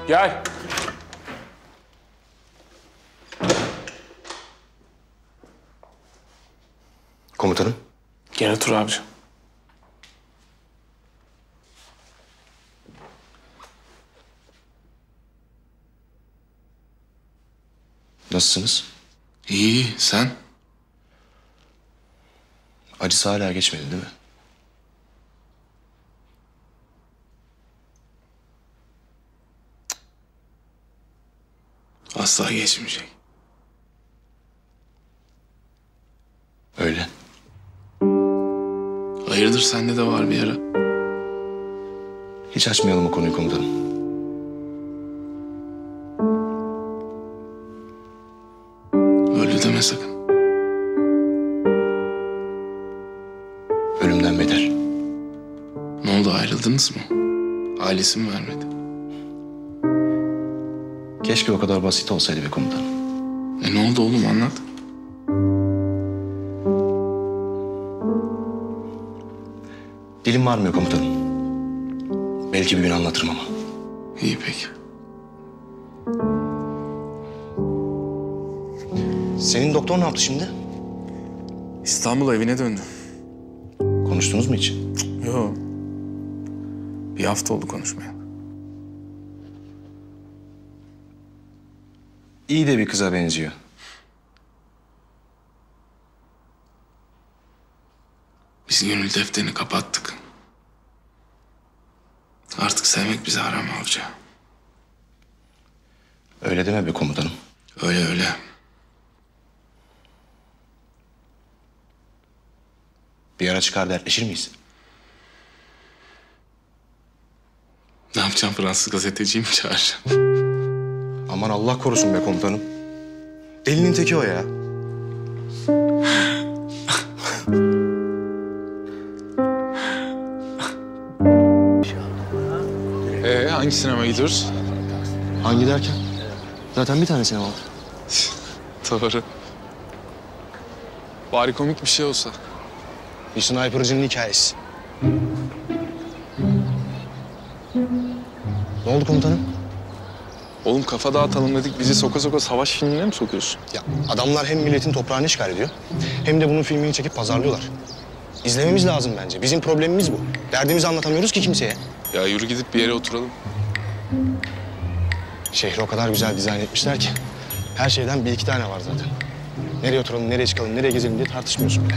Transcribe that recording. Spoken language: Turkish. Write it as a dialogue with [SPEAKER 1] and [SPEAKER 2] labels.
[SPEAKER 1] Gel.
[SPEAKER 2] Komutanım.
[SPEAKER 1] Gel otur abiciğim.
[SPEAKER 2] Nasılsınız?
[SPEAKER 1] İyi, sen?
[SPEAKER 2] Acısı hala geçmedi değil mi?
[SPEAKER 1] Asla geçmeyecek.
[SPEAKER 2] Öyle.
[SPEAKER 1] Hayırdır, sende de var bir yara.
[SPEAKER 2] Hiç açmayalım o konuyu komutanım.
[SPEAKER 1] Öldü deme sakın.
[SPEAKER 2] Ölümden beter.
[SPEAKER 1] Ne oldu, ayrıldınız mı? Ailesi mi vermedi?
[SPEAKER 2] Keşke o kadar basit olsaydı be komutanım.
[SPEAKER 1] Ne oldu oğlum, anlat.
[SPEAKER 2] Dilim varmıyor komutanım. Belki bir gün anlatırım ama.
[SPEAKER 1] İyi peki.
[SPEAKER 2] Senin doktor ne yaptı şimdi?
[SPEAKER 1] İstanbul evine döndü.
[SPEAKER 2] Konuştunuz mu hiç?
[SPEAKER 1] Yo. Bir hafta oldu konuşmaya.
[SPEAKER 2] İyi de bir kıza benziyor.
[SPEAKER 1] Biz gönül defterini kapattık. Artık sevmek bize haram avcı.
[SPEAKER 2] Öyle deme be komutanım.
[SPEAKER 1] Öyle öyle.
[SPEAKER 2] Bir ara çıkar dertleşir miyiz?
[SPEAKER 1] Ne yapacağım, Fransız gazeteciyi mi çağıracağım?
[SPEAKER 2] Aman Allah korusun be komutanım. Delinin teki o ya.
[SPEAKER 1] Hangi sinemaya gidiyoruz?
[SPEAKER 2] Hangi derken? Zaten bir tane sinema var.
[SPEAKER 1] Doğru. Bari komik bir şey olsa.
[SPEAKER 2] Bir sniper'cının hikayesi. Ne oldu komutanım?
[SPEAKER 1] Oğlum kafa dağıtalım dedik, bizi soka soka savaş filmine mi sokuyorsun?
[SPEAKER 2] Ya adamlar hem milletin toprağını işgal ediyor, hem de bunun filmini çekip pazarlıyorlar. İzlememiz lazım bence. Bizim problemimiz bu. Derdimizi anlatamıyoruz ki kimseye.
[SPEAKER 1] Ya yürü gidip bir yere oturalım.
[SPEAKER 2] Şehri o kadar güzel dizayn etmişler ki. Her şeyden bir iki tane var zaten. Nereye oturalım, nereye çıkalım, nereye gezelim diye tartışmıyorsun bile.